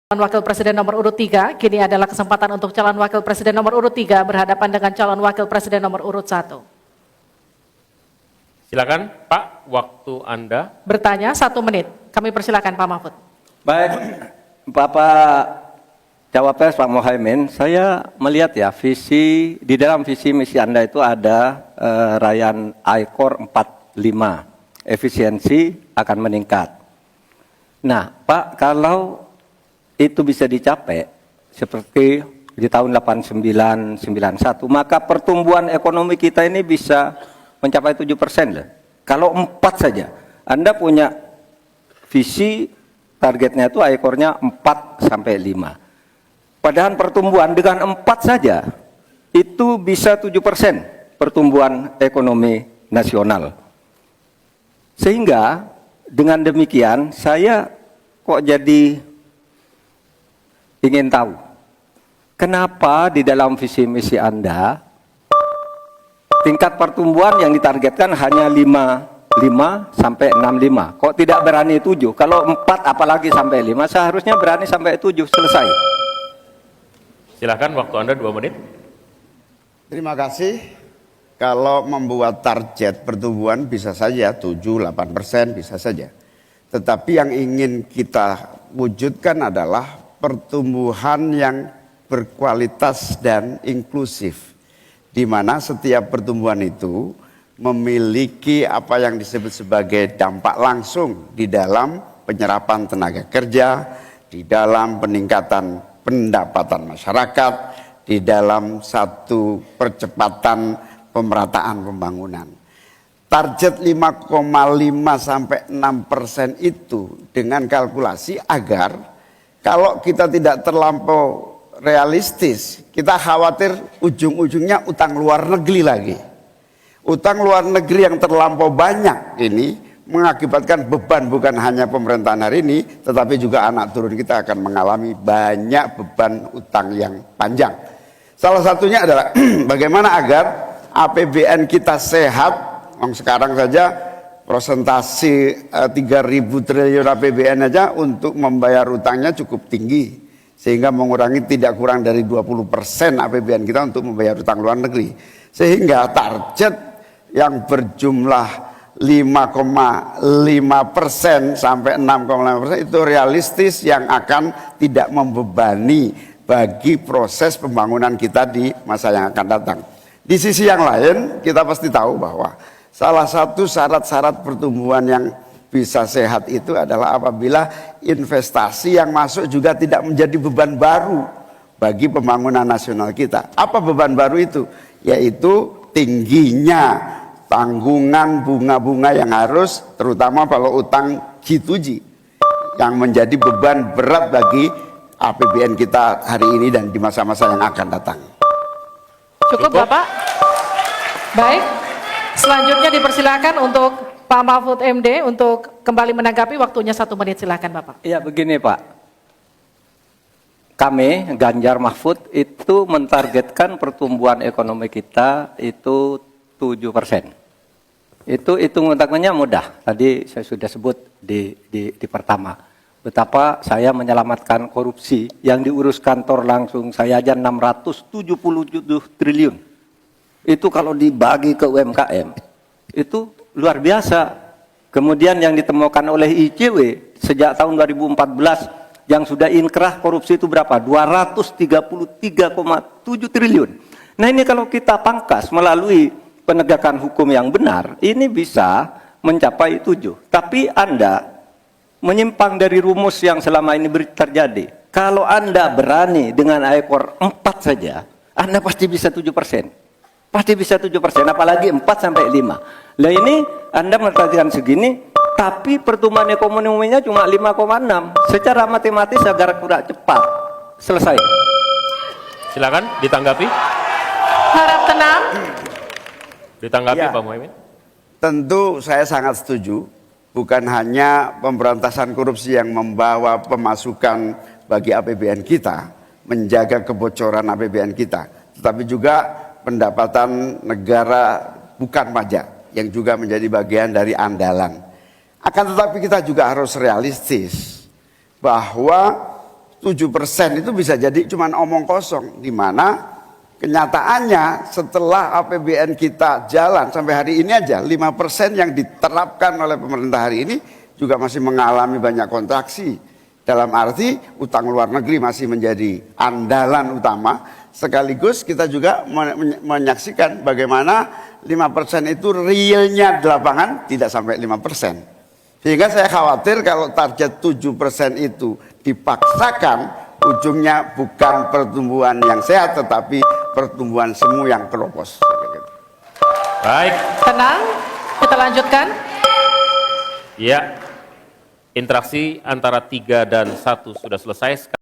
Calon Wakil Presiden nomor urut 3, kini adalah kesempatan untuk calon Wakil Presiden nomor urut 3 berhadapan dengan calon Wakil Presiden nomor urut 1. Silakan Pak, waktu Anda. Bertanya 1 menit. Kami persilakan Pak Mahfud. Baik, Bapak Cawapres Pak Mohaimin, saya melihat ya di dalam visi misi Anda itu ada rayaan I-Core 45, efisiensi akan meningkat. Nah Pak, kalau itu bisa dicapai seperti di tahun 89, 91, maka pertumbuhan ekonomi kita ini bisa mencapai 7% lah. Kalau 4 saja, Anda punya visi targetnya itu I-Core-nya 4 sampai 5. Padahal pertumbuhan dengan 4 saja itu bisa 7% pertumbuhan ekonomi nasional. Sehingga dengan demikian saya kok jadi ingin tahu kenapa di dalam visi misi Anda tingkat pertumbuhan yang ditargetkan hanya 5 sampai 65. Kok tidak berani 7? Kalau 4 apalagi sampai 5, seharusnya berani sampai 7 selesai. Silakan waktu Anda 2 menit. Terima kasih. Kalau membuat target pertumbuhan bisa saja 7-8% bisa saja. Tetapi yang ingin kita wujudkan adalah pertumbuhan yang berkualitas dan inklusif, di mana setiap pertumbuhan itu memiliki apa yang disebut sebagai dampak langsung di dalam penyerapan tenaga kerja, di dalam peningkatan pendapatan masyarakat, di dalam satu percepatan pemerataan pembangunan. Target 5,5 sampai 6% itu dengan kalkulasi agar kalau kita tidak terlampau realistis, kita khawatir ujung-ujungnya utang luar negeri lagi. Utang luar negeri yang terlampau banyak ini mengakibatkan beban bukan hanya pemerintahan hari ini, tetapi juga anak turun kita akan mengalami banyak beban utang yang panjang. Salah satunya adalah bagaimana agar APBN kita sehat. Sekarang saja prosentasi 3.000 triliun APBN aja untuk membayar utangnya cukup tinggi, sehingga mengurangi tidak kurang dari 20% APBN kita untuk membayar utang luar negeri. Sehingga target yang berjumlah 5,5% sampai 6,5% itu realistis, yang akan tidak membebani bagi proses pembangunan kita di masa yang akan datang. Di sisi yang lain, kita pasti tahu bahwa salah satu syarat-syarat pertumbuhan yang bisa sehat itu adalah apabila investasi yang masuk juga tidak menjadi beban baru bagi pembangunan nasional kita. Apa beban baru itu? Yaitu tingginya tanggungan bunga-bunga yang harus, terutama kalau utang G2G, yang menjadi beban berat bagi APBN kita hari ini dan di masa-masa yang akan datang. Cukup Bapak? Baik. Selanjutnya dipersilakan untuk Pak Mahfud MD untuk kembali menanggapi, waktunya 1 menit, silakan Bapak. Iya begini Pak, kami Ganjar Mahfud itu mentargetkan pertumbuhan ekonomi kita itu 7%. Itu hitung-hitungannya mudah, tadi saya sudah sebut di pertama. Betapa saya menyelamatkan korupsi yang diurus kantor langsung saya aja 677 triliun. Itu kalau dibagi ke UMKM, itu luar biasa. Kemudian yang ditemukan oleh ICW sejak tahun 2014 yang sudah inkrah korupsi itu berapa? 233,7 triliun. Nah ini kalau kita pangkas melalui penegakan hukum yang benar, ini bisa mencapai 7. Tapi Anda menyimpang dari rumus yang selama ini terjadi. Kalau Anda berani dengan I-Core 4 saja, Anda pasti bisa 7%. Pasti bisa 7%, apalagi 4 sampai 5. Lah ini Anda menargetkan segini, tapi pertumbuhan ekonominya cuma 5,6. Secara matematis agar kurang cepat selesai. Silakan ditanggapi. Harap tenang. Ditanggapi Ya. Pak Mohaimin. Tentu saya sangat setuju. Bukan hanya pemberantasan korupsi yang membawa pemasukan bagi APBN kita, menjaga kebocoran APBN kita, tetapi juga pendapatan negara bukan pajak yang juga menjadi bagian dari andalan. Akan tetapi kita juga harus realistis bahwa 7% itu bisa jadi cuma omong kosong, di mana kenyataannya setelah APBN kita jalan sampai hari ini aja 5% yang diterapkan oleh pemerintah hari ini juga masih mengalami banyak kontraksi. Dalam arti utang luar negeri masih menjadi andalan utama, sekaligus kita juga menyaksikan bagaimana 5% itu realnya di lapangan tidak sampai 5%. Sehingga saya khawatir kalau target 7% itu dipaksakan, ujungnya bukan pertumbuhan yang sehat, tetapi pertumbuhan semu yang keropos. Baik, Tenang, kita lanjutkan. ya. Interaksi antara 3 dan 1 sudah selesai. Sekarang